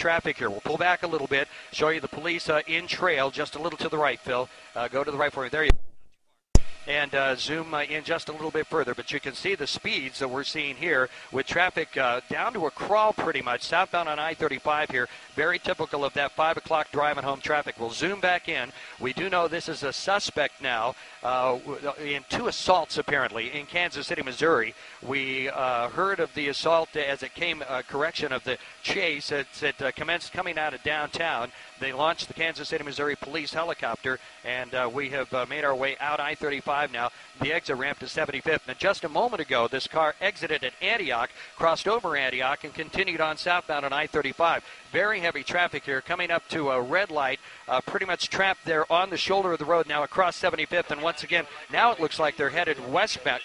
traffic here. We'll pull back a little bit, show you the police in trail just a little to the right, Phil. Go to the right for me. There you go. And zoom in just a little bit further. But you can see the speeds that we're seeing here with traffic down to a crawl pretty much, southbound on I-35 here. Very typical of that 5 o'clock driving home traffic. We'll zoom back in. We do know this is a suspect now in 2 assaults, apparently, in Kansas City, Missouri. We heard of the assault as it came, correction of the chase. It commenced coming out of downtown. They launched the Kansas City, Missouri police helicopter, and we have made our way out I-35 now, the exit ramp to 75th. And just a moment ago, this car exited at Antioch, crossed over Antioch, and continued on southbound on I-35. Very heavy traffic here, coming up to a red light, pretty much trapped there on the shoulder of the road now across 75th. And once again, now it looks like they're headed westbound,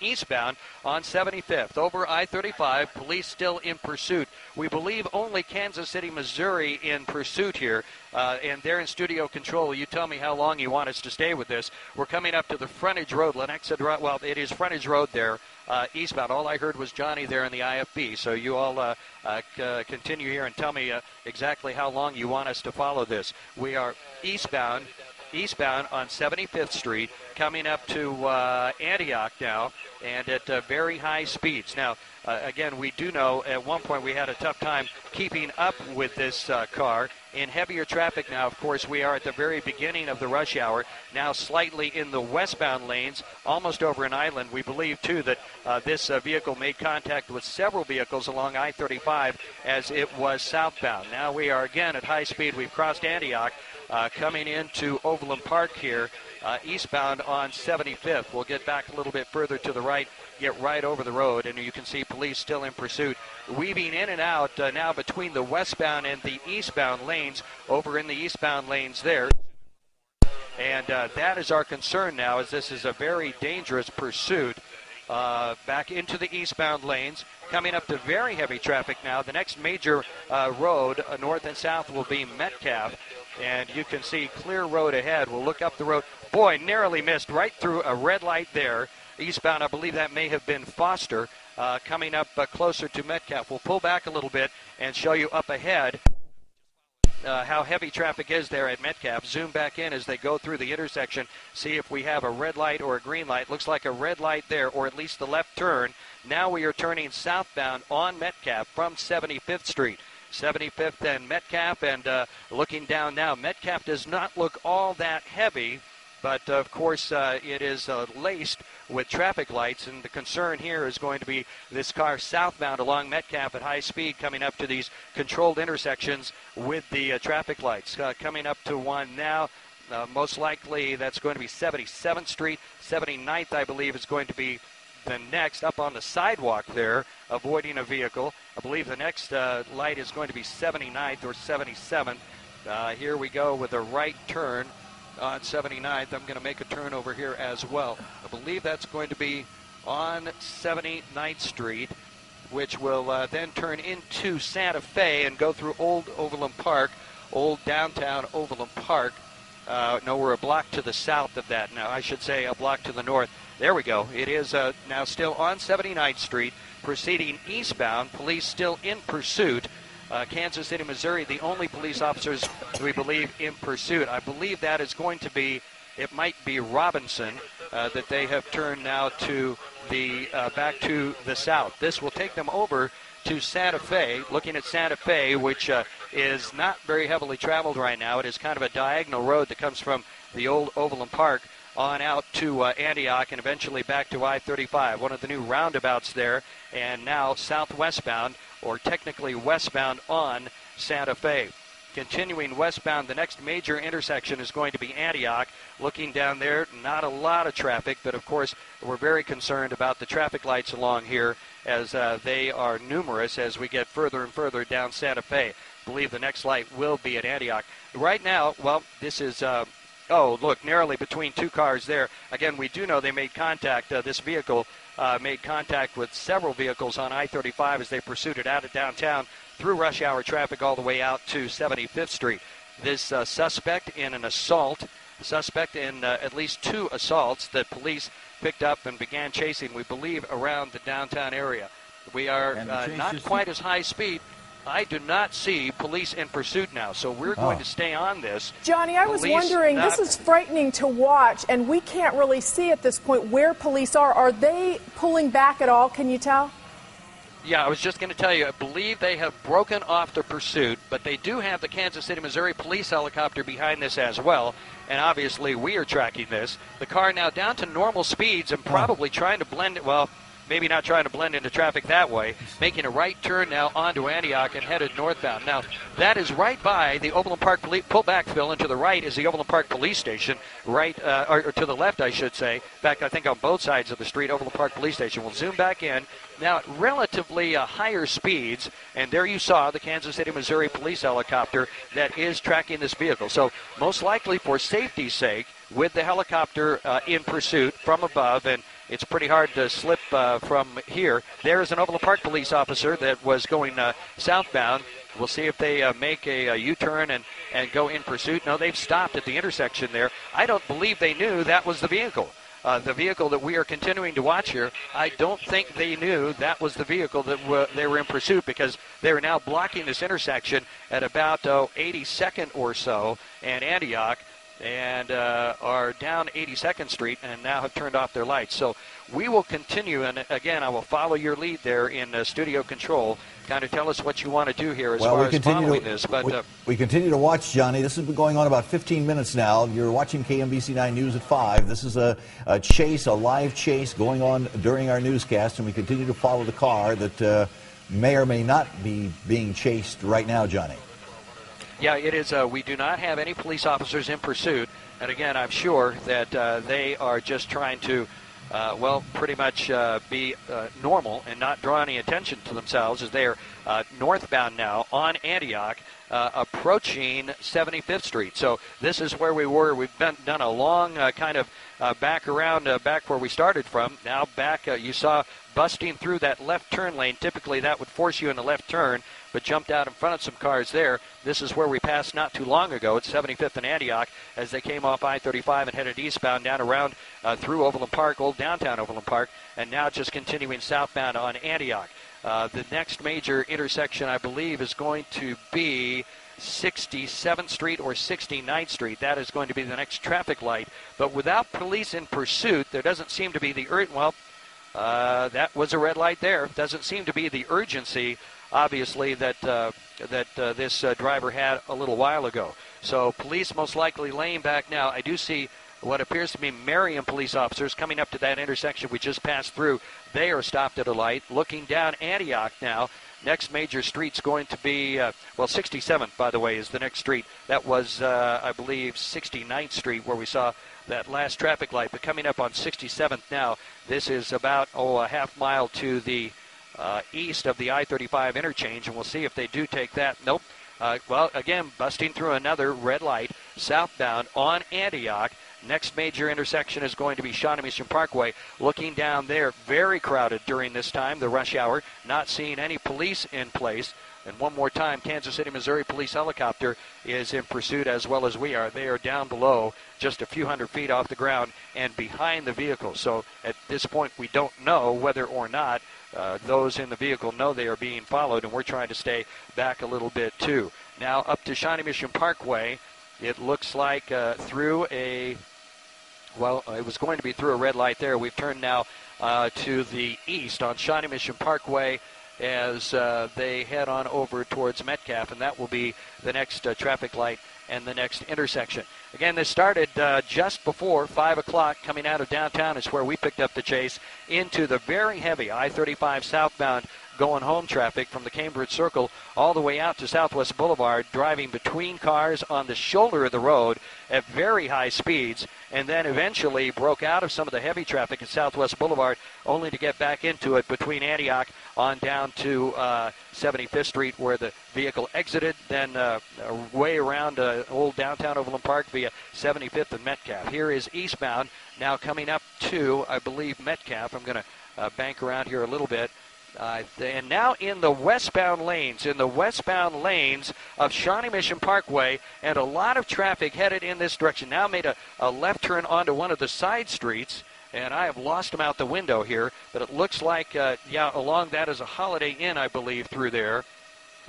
eastbound on 75th. Over I-35, police still in pursuit. We believe only Kansas City, Missouri in pursuit here, and they're in studio control. You tell me how long you want us to stay with this. We're coming up to the frontage road, Lenexa Drive. Well, it is frontage road there, eastbound. All I heard was Johnny there in the IFB, so you all continue here and tell me exactly how long you want us to follow this. We are eastbound on 75th Street, coming up to Antioch now, and at very high speeds. Now, again, we do know at one point we had a tough time keeping up with this car. In heavier traffic now, of course, we are at the very beginning of the rush hour, now slightly in the westbound lanes, almost over an island. We believe, too, that this vehicle made contact with several vehicles along I-35 as it was southbound. Now we are again at high speed. We've crossed Antioch, coming into Overland Park here, eastbound on 75th. We'll get back a little bit further to the right, get right over the road, and you can see police still in pursuit, weaving in and out now between the westbound and the eastbound lanes, over in the eastbound lanes there. And that is our concern now, as this is a very dangerous pursuit. Back into the eastbound lanes, coming up to very heavy traffic now. The next major road, north and south, will be Metcalf. And you can see clear road ahead. We'll look up the road. Boy, narrowly missed right through a red light there. Eastbound, I believe that may have been Foster, coming up closer to Metcalf. We'll pull back a little bit and show you up ahead how heavy traffic is there at Metcalf. Zoom back in as they go through the intersection, see if we have a red light or a green light. Looks like a red light there, or at least the left turn. Now we are turning southbound on Metcalf from 75th Street. 75th and Metcalf, and looking down now, Metcalf does not look all that heavy, but of course it is laced with traffic lights, and the concern here is going to be this car southbound along Metcalf at high speed, coming up to these controlled intersections with the traffic lights. Coming up to one now, most likely that's going to be 77th Street. 79th, I believe, is going to be the next up on the sidewalk there, avoiding a vehicle. I believe the next light is going to be 79th or 77th. Here we go with a right turn on 79th. I'm going to make a turn over here as well. I believe that's going to be on 79th Street, which will then turn into Santa Fe and go through Old Overland Park, old downtown Overland Park. No, we're a block to the south of that now. I should say a block to the north. There we go. It is now still on 79th Street, proceeding eastbound. Police still in pursuit. Kansas City, Missouri, the only police officers we believe in pursuit. I believe that is going to be, it might be Robinson, that they have turned now to the back to the south. This will take them over to Santa Fe, looking at Santa Fe, which is not very heavily traveled right now. It is kind of a diagonal road that comes from the old Overland Park on out to Antioch and eventually back to I-35, one of the new roundabouts there, and now southwestbound, or technically westbound on Santa Fe. Continuing westbound, the next major intersection is going to be Antioch. Looking down there, not a lot of traffic, but of course we're very concerned about the traffic lights along here, as they are numerous as we get further and further down Santa Fe. I believe the next light will be at Antioch. Right now, well, this is oh, look, narrowly between two cars there. Again, we do know they made contact. This vehicle made contact with several vehicles on I-35 as they pursued it out of downtown through rush hour traffic all the way out to 75th Street. This suspect in an assault, at least 2 assaults that police picked up and began chasing, we believe, around the downtown area. We are not quite as high speed. I do not see police in pursuit now, so we're going to stay on this. Johnny, I was wondering, this is frightening to watch, and we can't really see at this point where police are. Are they pulling back at all? Can you tell? Yeah, I was just going to tell you, I believe they have broken off the pursuit, but they do have the Kansas City, Missouri police helicopter behind this as well, and obviously we are tracking this. The car now down to normal speeds and probably trying to blend it, well, maybe not trying to blend into traffic that way, making a right turn now onto Antioch and headed northbound. Now, that is right by the Overland Park Police, pull back, Phil, and to the right is the Overland Park Police Station, right, or to the left, I should say, back, I think, on both sides of the street, Overland Park Police Station. We'll zoom back in. Now, at relatively higher speeds, and there you saw the Kansas City, Missouri police helicopter that is tracking this vehicle. So, most likely for safety's sake, with the helicopter in pursuit from above, and it's pretty hard to slip from here. There is an Overland Park police officer that was going southbound. We'll see if they make a U-turn and go in pursuit. No, they've stopped at the intersection there. I don't believe they knew that was the vehicle. The vehicle that we are continuing to watch here, I don't think they knew that was the vehicle that they were in pursuit, because they are now blocking this intersection at about 82nd or so and Antioch, and are down 82nd Street and now have turned off their lights. So we will continue, and again, I will follow your lead there in studio control. Kind of tell us what you want to do here as far as following this. But we continue to watch, Johnny. This has been going on about 15 minutes now. You're watching KMBC 9 News at 5. This is a chase, a live chase going on during our newscast, and we continue to follow the car that may or may not be being chased right now, Johnny. Yeah, it is. We do not have any police officers in pursuit. And again, I'm sure that they are just trying to, pretty much be normal and not draw any attention to themselves, as they are northbound now on Antioch, approaching 75th Street. So this is where we were. We've done a long kind of back around, back where we started from. Now back, you saw busting through that left turn lane. Typically that would force you in the left turn, but jumped out in front of some cars there. This is where we passed not too long ago at 75th and Antioch, as they came off I-35 and headed eastbound down around through Overland Park, old downtown Overland Park, and now just continuing southbound on Antioch. The next major intersection, I believe, is going to be 67th Street or 69th Street. That is going to be the next traffic light. But without police in pursuit, there doesn't seem to be the that was a red light there. Doesn't seem to be the urgency, obviously, that this driver had a little while ago. So police most likely laying back now. I do see what appears to be Marion police officers coming up to that intersection we just passed through. They are stopped at a light, looking down Antioch now. Next major street's going to be, 67th, by the way, is the next street. That was, I believe, 69th Street, where we saw that last traffic light. But coming up on 67th now, this is about, a half mile to the east of the I-35 interchange, and we'll see if they do take that. Nope. Again, busting through another red light southbound on Antioch. Next major intersection is going to be Shawnee Mission Parkway. Looking down there, very crowded during this time, the rush hour. Not seeing any police in place. And one more time, Kansas City, Missouri police helicopter is in pursuit as well as we are. They are down below, just a few hundred feet off the ground and behind the vehicle. So at this point, we don't know whether or not those in the vehicle know they are being followed, and we're trying to stay back a little bit too. Now up to Shawnee Mission Parkway, it looks like through it was going to be through a red light there. We've turned now to the east on Shawnee Mission Parkway as they head on over towards Metcalf, and that will be the next traffic light and the next intersection. Again, this started just before 5 o'clock coming out of downtown. Is where we picked up the chase into the very heavy I-35 southbound going home traffic from the Cambridge Circle all the way out to Southwest Boulevard, driving between cars on the shoulder of the road at very high speeds, and then eventually broke out of some of the heavy traffic at Southwest Boulevard, only to get back into it between Antioch on down to 75th Street, where the vehicle exited, then way around old downtown Overland Park via 75th and Metcalf. Here is eastbound, now coming up to, I believe, Metcalf. I'm going to bank around here a little bit. And now in the westbound lanes of Shawnee Mission Parkway, and a lot of traffic headed in this direction. Now made a left turn onto one of the side streets, and I have lost them out the window here, but it looks like, along that is a Holiday Inn, I believe, through there.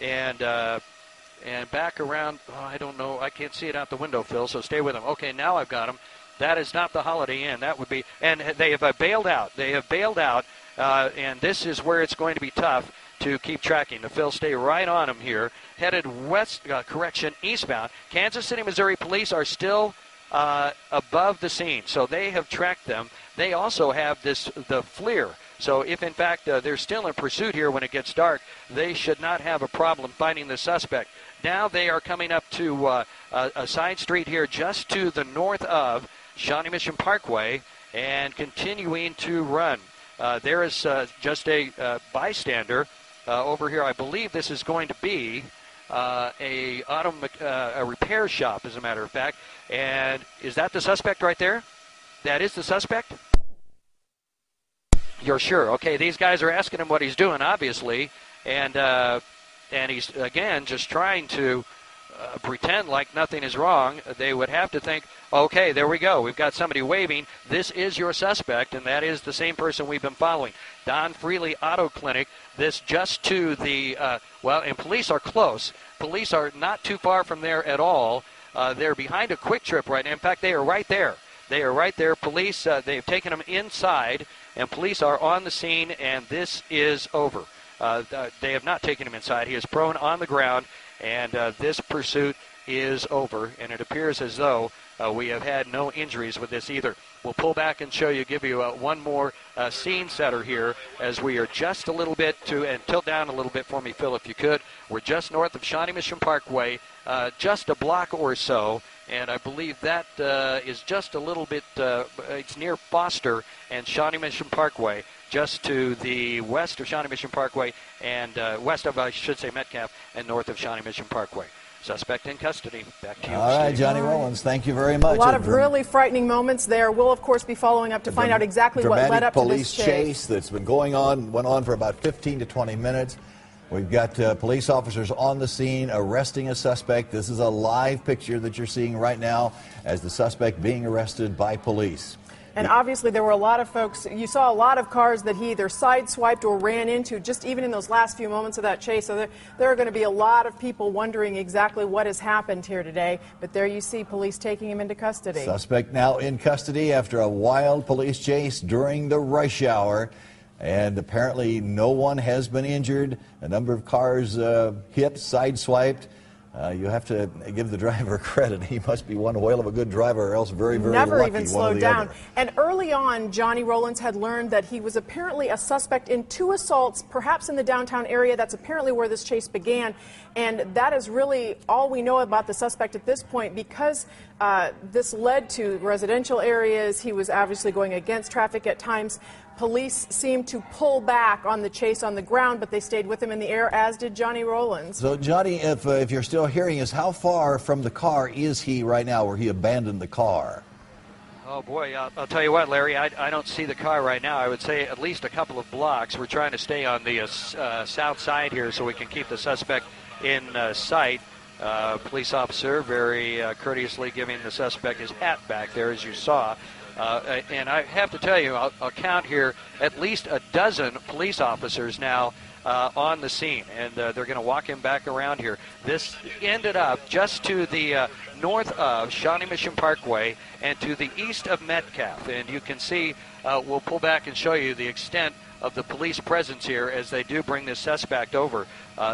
and back around. Oh, I don't know. I can't see it out the window, Phil. So stay with him. Okay, now I've got him. That is not the Holiday Inn. That would be. And they have bailed out. They have bailed out. And this is where it's going to be tough to keep tracking. The Phil, stay right on him here. Headed eastbound. Kansas City, Missouri police are still above the scene, so they have tracked them. They also have the FLIR. So if, in fact, they're still in pursuit here when it gets dark, they should not have a problem finding the suspect. Now they are coming up to a side street here just to the north of Shawnee Mission Parkway and continuing to run. There is just a bystander over here. I believe this is going to be a repair shop, as a matter of fact. And is that the suspect right there? That is the suspect? You're sure? Okay, these guys are asking him what he's doing, obviously. And he's, again, just trying to pretend like nothing is wrong. They would have to think, okay, there we go. We've got somebody waving. This is your suspect, and that is the same person we've been following. Don Freely Auto Clinic. This just to the, and police are close. Police are not too far from there at all. They're behind a Quick Trip right now. In fact, they are right there. They are right there. Police, they've taken them inside, and police are on the scene, and this is over. They have not taken him inside. He is prone on the ground, and this pursuit is over, and it appears as though we have had no injuries with this either. We'll pull back and give you one more scene setter here as we are just a little bit and tilt down a little bit for me, Phil, if you could. We're just north of Shawnee Mission Parkway, just a block or so, and I believe that is just a little bit, it's near Foster and Shawnee Mission Parkway, just to the west of Shawnee Mission Parkway and west of, I should say, Metcalf, and north of Shawnee Mission Parkway. Suspect in custody. Back to you, All right, Johnny Rollins, thank you very much. A lot of really frightening moments there. We'll, of course, be following up to find out exactly what led up to this chase. Dramatic police chase that's been went on for about 15 to 20 minutes. We've got police officers on the scene arresting a suspect. This is a live picture that you're seeing right now as the suspect being arrested by police. And obviously there were a lot of folks, you saw a lot of cars that he either sideswiped or ran into just even in those last few moments of that chase. So there are going to be a lot of people wondering exactly what has happened here today. But there you see police taking him into custody. Suspect now in custody after a wild police chase during the rush hour. And apparently no one has been injured. A number of cars hit, sideswiped. You have to give the driver credit. He must be one whale of a good driver, or else very, very Never lucky. Even slowed down. And early on, Johnny Rollins had learned that he was apparently a suspect in 2 assaults, perhaps in the downtown area. That's apparently where this chase began. And that is really all we know about the suspect at this point, because this led to residential areas. He was obviously going against traffic at times. Police seemed to pull back on the chase on the ground, but they stayed with him in the air, as did Johnny Rollins. So, Johnny, if you're still hearing us, how far from the car is he right now where he abandoned the car? Oh, boy, I'll tell you what, Larry, I don't see the car right now. I would say at least a couple of blocks. We're trying to stay on the south side here so we can keep the suspect in sight. Police officer very courteously giving the suspect his hat back there, as you saw. And I have to tell you, I'll count here at least a dozen police officers now on the scene, and they're going to walk him back around here. This ended up just to the north of Shawnee Mission Parkway and to the east of Metcalf, and you can see, we'll pull back and show you the extent of the police presence here as they do bring this suspect over.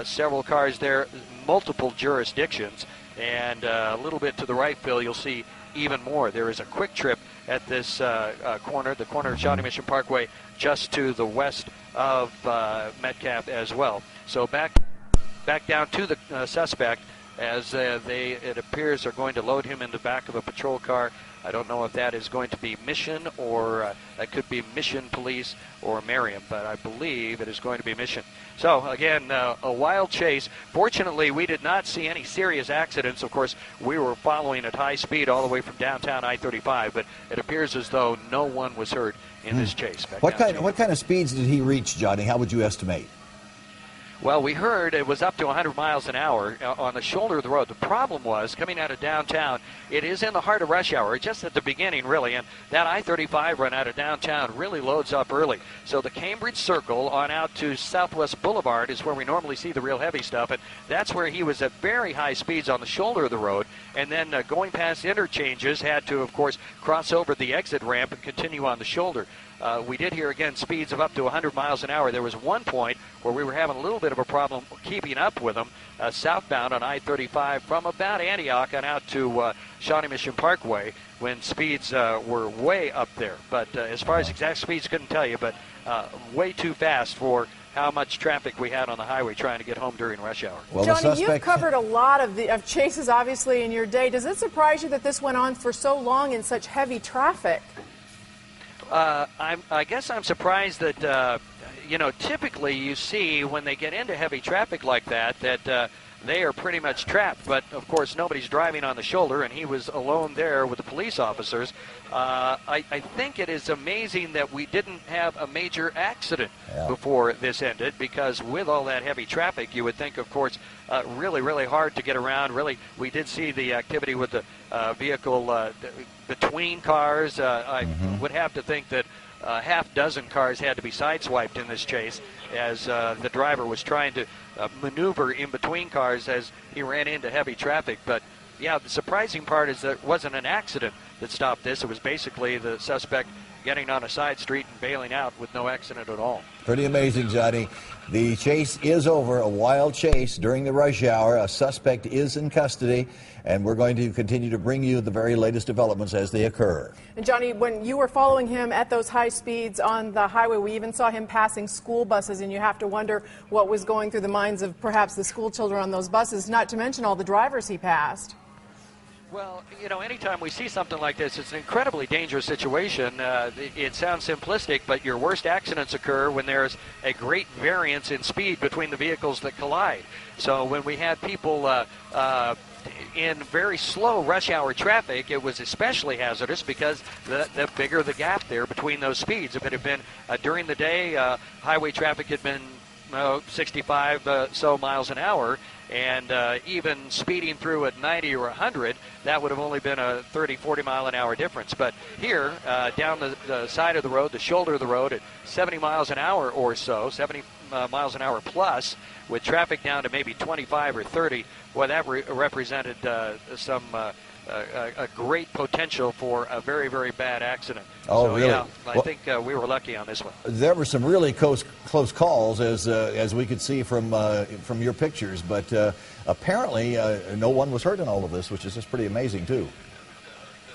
Several cars there, multiple jurisdictions, and a little bit to the right, Phil, you'll see even more. There is a Quick Trip at this corner, the corner of Shawnee Mission Parkway, just to the west of Metcalf as well. So back down to the suspect as it appears, are going to load him in the back of a patrol car. I don't know if that is going to be Mission or that could be Mission Police or Merriam, but I believe it is going to be Mission. So, again, a wild chase. Fortunately, we did not see any serious accidents. Of course, we were following at high speed all the way from downtown I-35, but it appears as though no one was hurt in this chase. What kind of speeds did he reach, Johnny? How would you estimate? Well, we heard it was up to 100 miles an hour on the shoulder of the road. The problem was, coming out of downtown, it is in the heart of rush hour, just at the beginning, really, and that I-35 run out of downtown really loads up early. So the Cambridge Circle on out to Southwest Boulevard is where we normally see the real heavy stuff, and that's where he was at very high speeds on the shoulder of the road, and then going past interchanges, had to, of course, cross over the exit ramp and continue on the shoulder. We did hear, again, speeds of up to 100 miles an hour. There was one point where we were having a little bit of a problem keeping up with them southbound on I-35 from about Antioch on out to Shawnee Mission Parkway when speeds were way up there. But as far as exact speeds, couldn't tell you, but way too fast for how much traffic we had on the highway trying to get home during rush hour. Well, Johnny, you've covered a lot of chases, obviously, in your day. Does it surprise you that this went on for so long in such heavy traffic? I guess I'm surprised that, typically you see when they get into heavy traffic like that, they are pretty much trapped. But, of course, nobody's driving on the shoulder, and he was alone there with the police officers. I think it is amazing that we didn't have a major accident before this ended, because with all that heavy traffic, you would think, of course, really, really hard to get around. Really, we did see the activity with the vehicle between cars. I would have to think that half dozen cars had to be sideswiped in this chase as the driver was trying to maneuver in between cars as he ran into heavy traffic. But yeah, the surprising part is that it wasn't an accident that stopped this. It was basically the suspect getting on a side street and bailing out with no accident at all. Pretty amazing, Johnny. The chase is over, a wild chase during the rush hour. A suspect is in custody, and we're going to continue to bring you the very latest developments as they occur. And Johnny, when you were following him at those high speeds on the highway, we even saw him passing school buses, and you have to wonder what was going through the minds of perhaps the school children on those buses, not to mention all the drivers he passed. Well, anytime we see something like this, it's an incredibly dangerous situation. It sounds simplistic, but your worst accidents occur when there's a great variance in speed between the vehicles that collide. So when we had people in very slow rush hour traffic, it was especially hazardous because the bigger the gap there between those speeds. If it had been during the day, highway traffic had been 65 so miles an hour, and even speeding through at 90 or 100, that would have only been a 30, 40 mile an hour difference. But here, down the side of the road, the shoulder of the road at 70 miles an hour or so, 70 miles an hour plus, with traffic down to maybe 25 or 30, well, that represented a great potential for a very, very bad accident. Oh, so, really? Yeah, I think we were lucky on this one. There were some really close calls, as we could see from your pictures, but apparently no one was hurt in all of this, which is just pretty amazing, too.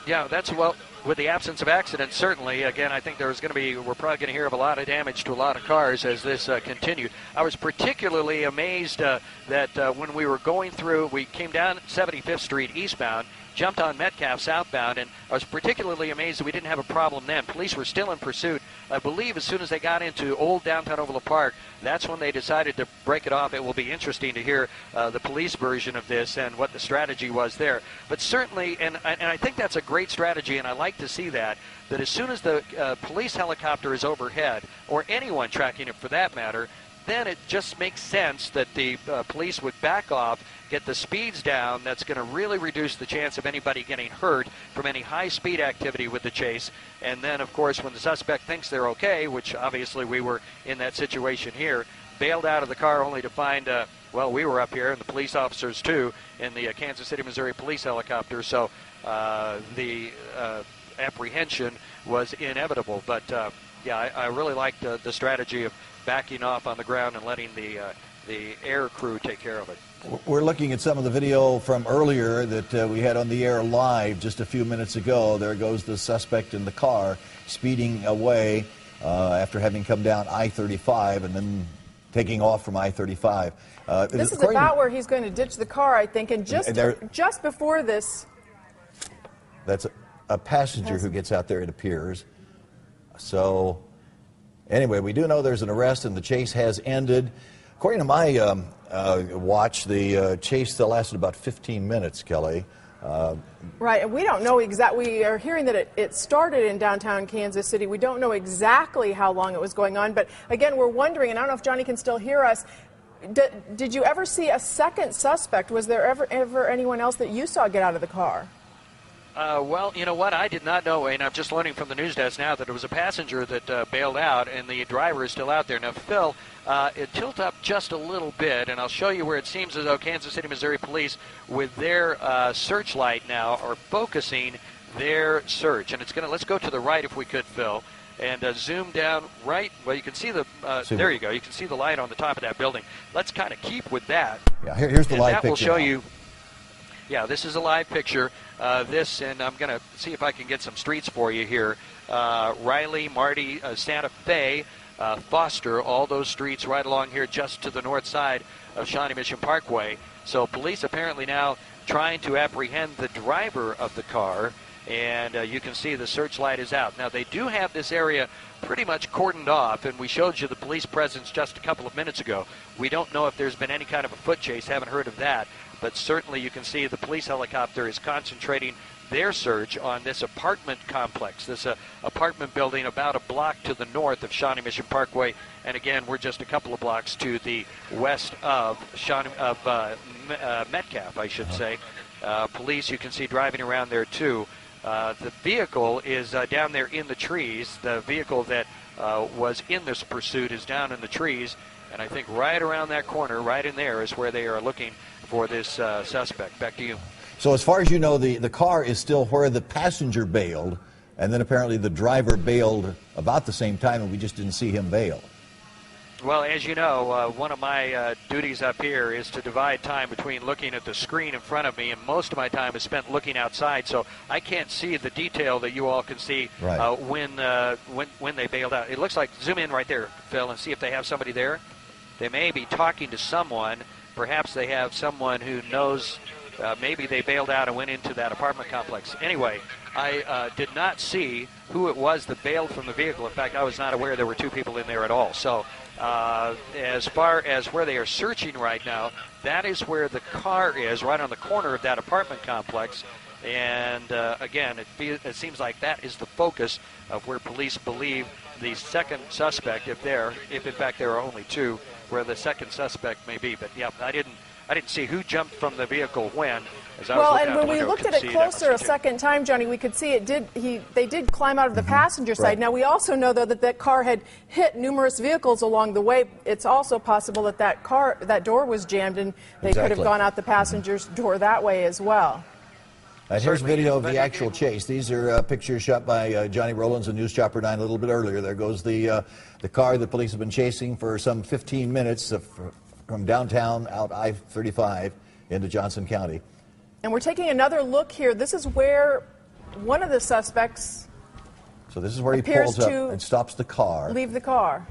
Yeah, that's, well, with the absence of accidents, certainly. Again, I think we're probably going to hear of a lot of damage to a lot of cars as this continued. I was particularly amazed that when we were going through, we came down 75th Street eastbound, jumped on Metcalf southbound, and I was particularly amazed that we didn't have a problem then. Police were still in pursuit. I believe as soon as they got into old downtown Overland Park, that's when they decided to break it off. It will be interesting to hear the police version of this and what the strategy was there. But certainly, and I think that's a great strategy, and I like to see that as soon as the police helicopter is overhead, or anyone tracking it for that matter, then it just makes sense that the police would back off, get the speeds down. That's going to really reduce the chance of anybody getting hurt from any high-speed activity with the chase. And then, of course, when the suspect thinks they're okay, which obviously we were in that situation here, bailed out of the car only to find, well, we were up here, and the police officers too, in the Kansas City, Missouri police helicopter. So the apprehension was inevitable. But, yeah, I really liked the strategy of backing off on the ground and letting the air crew take care of it. We're looking at some of the video from earlier that we had on the air live just a few minutes ago. There goes the suspect in the car speeding away after having come down I-35 and then taking off from I-35. This is about where he's going to ditch the car, I think, and just before this. That's a passenger who gets out there, it appears. So anyway, we do know there's an arrest and the chase has ended. According to my watch, the chase still lasted about 15 minutes, Kelly. Right, and we don't know exactly. We are hearing that it started in downtown Kansas City. We don't know exactly how long it was going on, but again, we're wondering, and I don't know if Johnny can still hear us, Did you ever see a second suspect? Was there ever anyone else that you saw get out of the car? Well, you know what? I did not know, and I'm just learning from the news desk now that it was a passenger that bailed out, and the driver is still out there. Now, Phil, it tilt up just a little bit, and I'll show you where it seems as though Kansas City, Missouri police, with their searchlight now, are focusing their search. And it's going to, let's go to the right if we could, Phil, and zoom down right. Well, you can see the, there you go. You can see the light on the top of that building. Let's kind of keep with that. Yeah, here's the live picture. That will show you. Yeah, this is a live picture. And I'm going to see if I can get some streets for you here. Riley, Marty, Santa Fe, Foster, all those streets right along here just to the north side of Shawnee Mission Parkway. So police apparently now trying to apprehend the driver of the car, and you can see the searchlight is out. Now, they do have this area pretty much cordoned off, and we showed you the police presence just a couple of minutes ago. We don't know if there's been any kind of a foot chase, haven't heard of that, but certainly you can see the police helicopter is concentrating their search on this apartment complex, this apartment building about a block to the north of Shawnee Mission Parkway. And again, we're just a couple of blocks to the west of Metcalf, I should say. Police, you can see driving around there too. The vehicle is down there in the trees. The vehicle that was in this pursuit is down in the trees. And I think right around that corner, right in there, is where they are looking for this suspect. Back to you. So as far as you know, the car is still where the passenger bailed, and then apparently the driver bailed about the same time, and we just didn't see him bail. Well, as you know, one of my duties up here is to divide time between looking at the screen in front of me, and most of my time is spent looking outside, so I can't see the detail that you all can see when they bailed out. It looks like, zoom in right there, Phil, and see if they have somebody there. They may be talking to someone. Perhaps they have someone who knows. Maybe they bailed out and went into that apartment complex. Anyway, I did not see who it was that bailed from the vehicle. In fact, I was not aware there were two people in there at all. So as far as where they are searching right now, that is where the car is, right on the corner of that apartment complex. And again, it seems like that is the focus of where police believe the second suspect, if in fact there are only two, where the second suspect may be. But yeah, I didn't see who jumped from the vehicle when. And when we looked at it closer a second time, Johnny, we could see they did climb out of the passenger side. Now, we also know, though, that car had hit numerous vehicles along the way. It's also possible that that door was jammed, and they could have gone out the passenger's door that way as well. Here's video of the actual chase. These are pictures shot by Johnny Rollins and News Chopper 9 a little bit earlier. There goes the car that police have been chasing for some 15 minutes from downtown out I-35 into Johnson County. And we're taking another look here. This is where one of the suspects So this is where he pulls up and stops the car. Leave the car.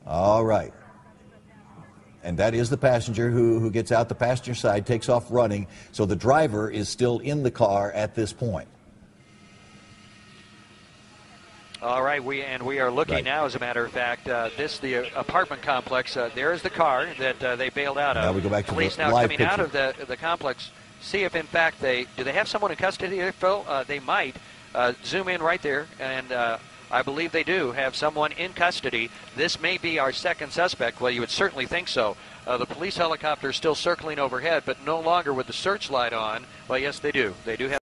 All right. And that is the passenger who gets out the passenger side, takes off running. So the driver is still in the car at this point. All right, we are looking now, as a matter of fact, the apartment complex. There is the car that they bailed out of. Now we go back to police the now live coming picture. out of the complex. See if in fact do they have someone in custody there, Phil? They might. Zoom in right there, and I believe they do have someone in custody. This may be our second suspect. Well, you would certainly think so. The police helicopter is still circling overhead, but no longer with the searchlight on. Well, yes, they do. They do have